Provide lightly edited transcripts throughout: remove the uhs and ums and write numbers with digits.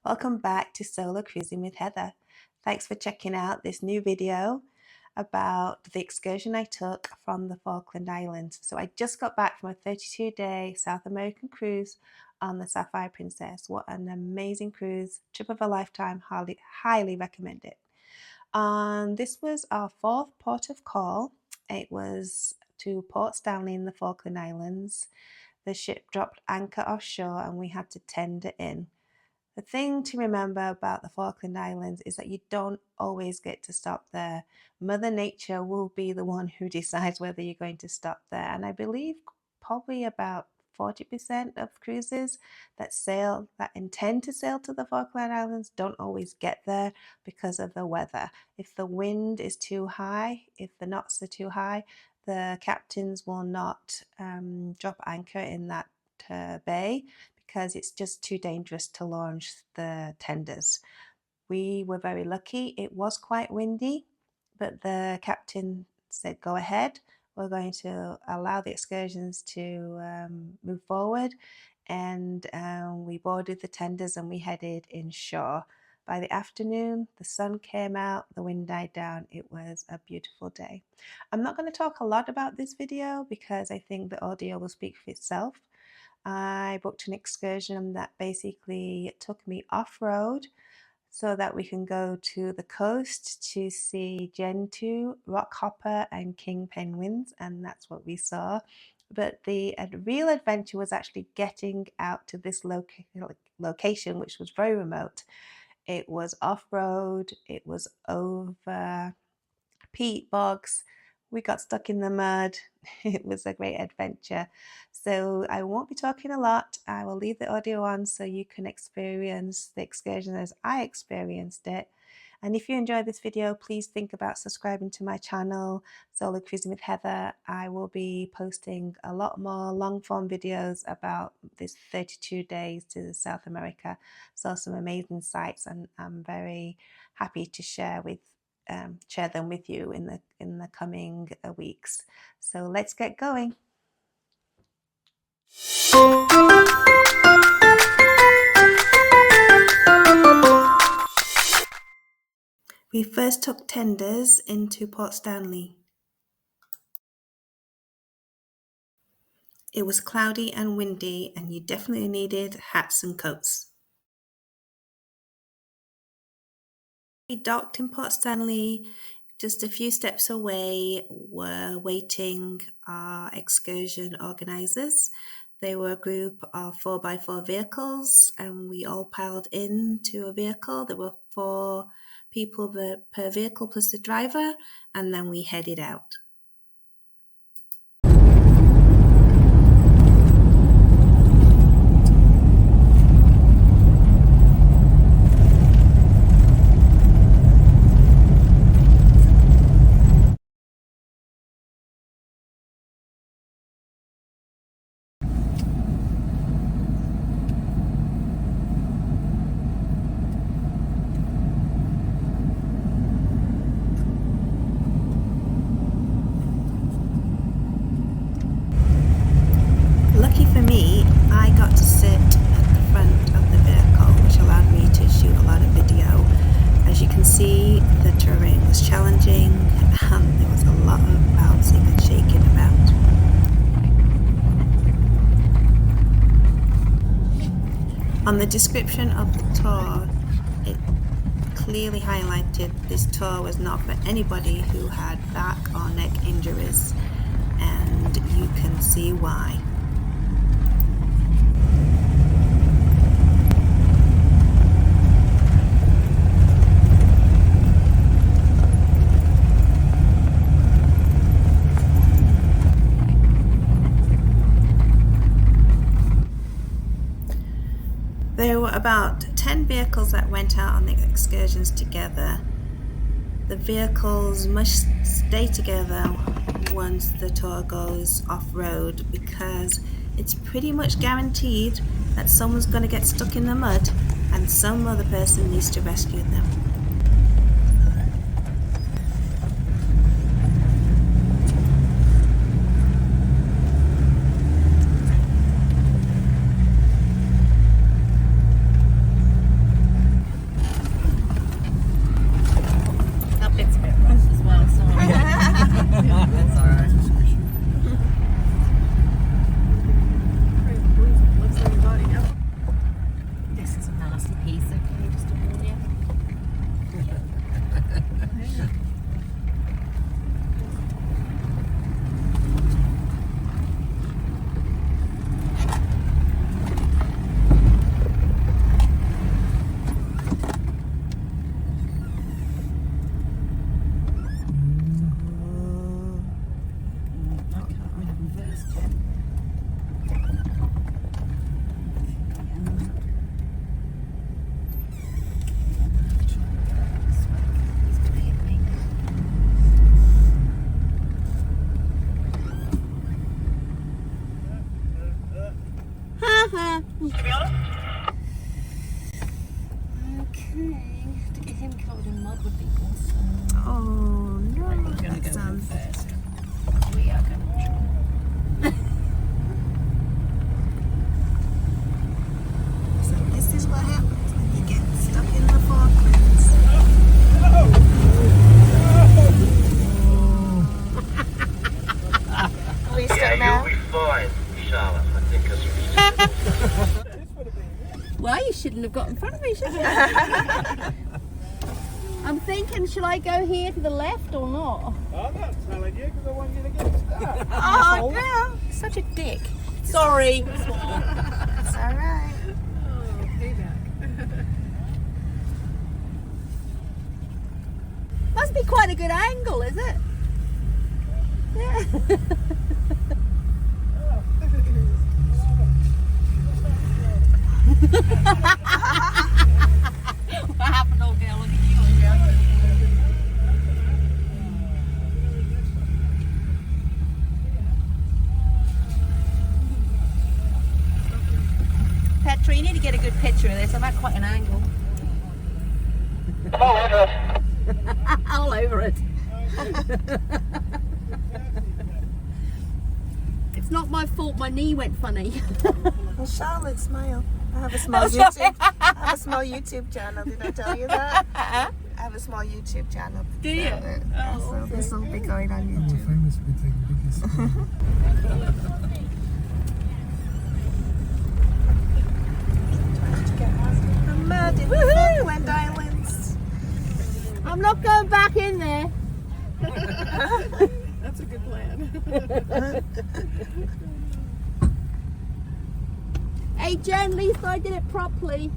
Welcome back to Solo Cruising with Heather. Thanks for checking out this new video about the excursion I took from the Falkland Islands. So I just got back from a 32-day South American cruise on the Sapphire Princess. What an amazing cruise, trip of a lifetime, highly recommend it. This was our fourth port of call. It was to Port Stanley in the Falkland Islands. The ship dropped anchor offshore and we had to tender in. The thing to remember about the Falkland Islands is that you don't always get to stop there. Mother Nature will be the one who decides whether you're going to stop there. And I believe probably about 40% of cruises that intend to sail to the Falkland Islands don't always get there because of the weather. If the wind is too high, if the knots are too high, the captains will not drop anchor in that bay, because it's just too dangerous to launch the tenders. We were very lucky. It was quite windy, but the captain said, go ahead. We're going to allow the excursions to move forward. And we boarded the tenders and we headed inshore. By the afternoon, the sun came out, the wind died down. It was a beautiful day. I'm not going to talk a lot about this video because I think the audio will speak for itself. I booked an excursion that basically took me off-road so that we can go to the coast to see Gentoo, Rockhopper and King penguins, and that's what we saw. But the real adventure was actually getting out to this location, which was very remote. It was off-road, it was over peat bogs. We got stuck in the mud. It was a great adventure. So I won't be talking a lot. I will leave the audio on so you can experience the excursion as I experienced it. And if you enjoyed this video, please think about subscribing to my channel, Solo Cruising with Heather. I will be posting a lot more long form videos about this 32 days to South America. Saw some amazing sights and I'm very happy to share them with you in the coming weeks. So let's get going. We first took tenders into Port Stanley. It was cloudy and windy and you definitely needed hats and coats. We docked in Port Stanley. Just a few steps away were waiting our excursion organisers. They were a group of 4x4 vehicles and we all piled into a vehicle. There were 4 people per vehicle plus the driver, and then we headed out. Lucky for me, I got to sit at the front of the vehicle, which allowed me to shoot a lot of video. As you can see, the terrain was challenging and there was a lot of bouncing and shaking about. On the description of the tour, it clearly highlighted this tour was not for anybody who had back or neck injuries, and you can see why. There were about 10 vehicles that went out on the excursions together. The vehicles must stay together once the tour goes off-road because it's pretty much guaranteed that someone's going to get stuck in the mud and some other person needs to rescue them. To get him covered in mud would be awesome. Oh no, Right, we're going to go in first. We are going to try. So this is what happens when you get stuck in the Falklands. Are we still now? You'll be fine, Charlotte. I think Well, you shouldn't have got in front of me, should you? I'm thinking, should I go here to the left or not? I'm not telling you because I want you to get stuck. Oh no, Such a dick. Sorry. it's alright. Oh, payback. Must be quite a good angle, is it? Yeah. What happened, old girl? Look at you, old girl. Petra, you need to get a good picture of this. I'm at quite an angle. All over it. It's not my fault. My knee went funny. Well, Charlotte, smile. I have a small YouTube channel. Did I tell you that? I have a small YouTube channel. Do you? So this will be going on YouTube. Famous for taking pictures. I'm mad in the Falkland Islands. I'm not going back in there. That's a good plan. Hey Jen, at least I did it properly.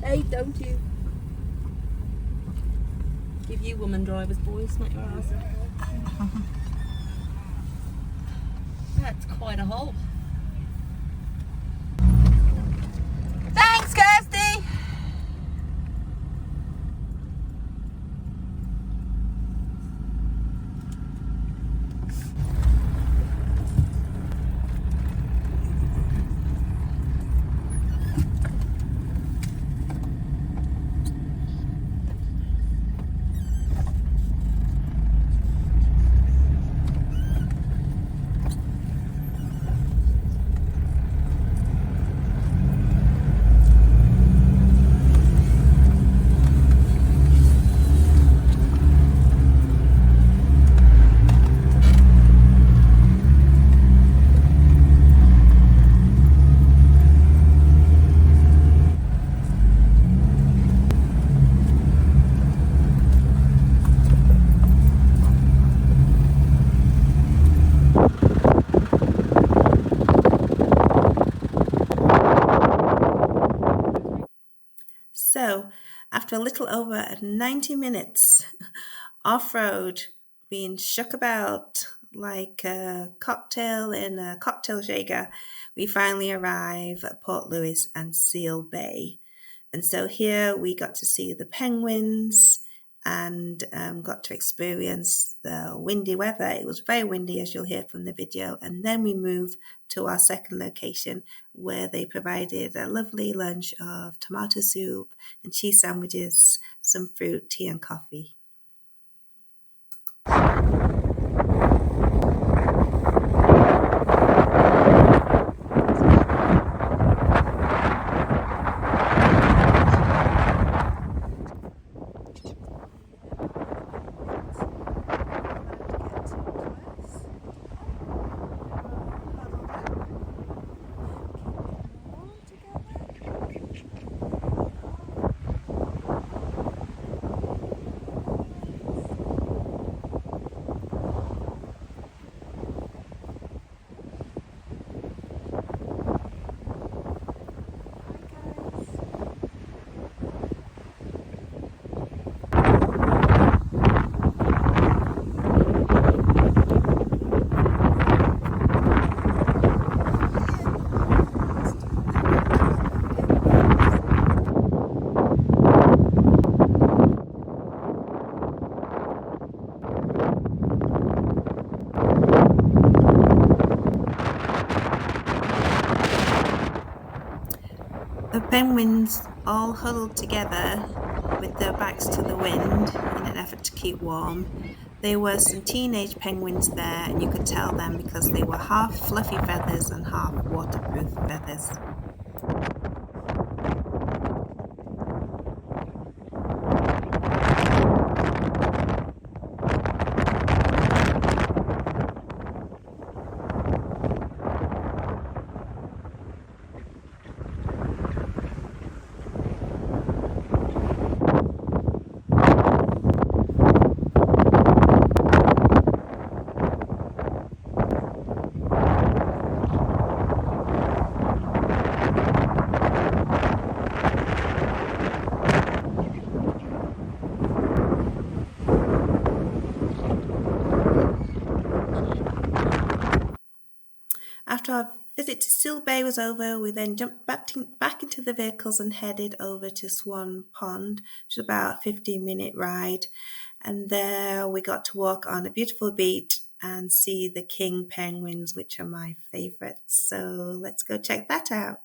Hey, don't you? Give you woman drivers, boys, smack your ass. That's quite a hole. Thanks, Kirsty! So, after a little over 90 minutes off-road, being shook about like a cocktail in a cocktail shaker, we finally arrive at Port Louis and Seal Bay. And so here we got to see the penguins and got to experience the windy weather. It was very windy, as you'll hear from the video. And then we moved to our second location, where they provided a lovely lunch of tomato soup and cheese sandwiches, some fruit, tea and coffee. Penguins all huddled together with their backs to the wind in an effort to keep warm. There were some teenage penguins there, and you could tell them because they were half fluffy feathers and half waterproof feathers. After our visit to Seal Bay was over, we then jumped back into the vehicles and headed over to Swan Pond, which was about a 15-minute ride. And there we got to walk on a beautiful beach and see the king penguins, which are my favourites. So let's go check that out.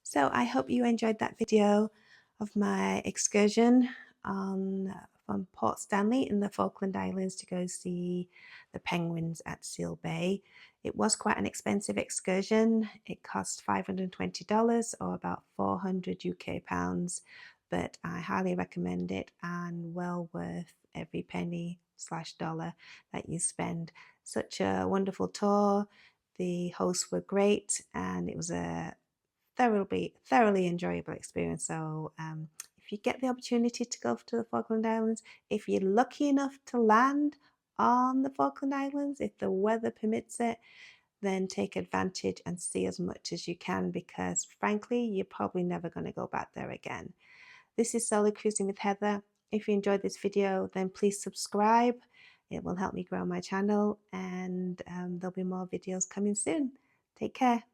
So I hope you enjoyed that video of my excursion from Port Stanley in the Falkland Islands to go see the penguins at Seal Bay. It was quite an expensive excursion. It cost $520 or about 400 UK pounds, but I highly recommend it and well worth every penny / dollar that you spend. Such a wonderful tour. The hosts were great and it was a thoroughly enjoyable experience. So if you get the opportunity to go to the Falkland Islands, if you're lucky enough to land on the Falkland Islands, if the weather permits it, then take advantage and see as much as you can, because frankly, you're probably never going to go back there again. This is Solo Cruising with Heather. If you enjoyed this video, then please subscribe. It will help me grow my channel, and there'll be more videos coming soon. Take care.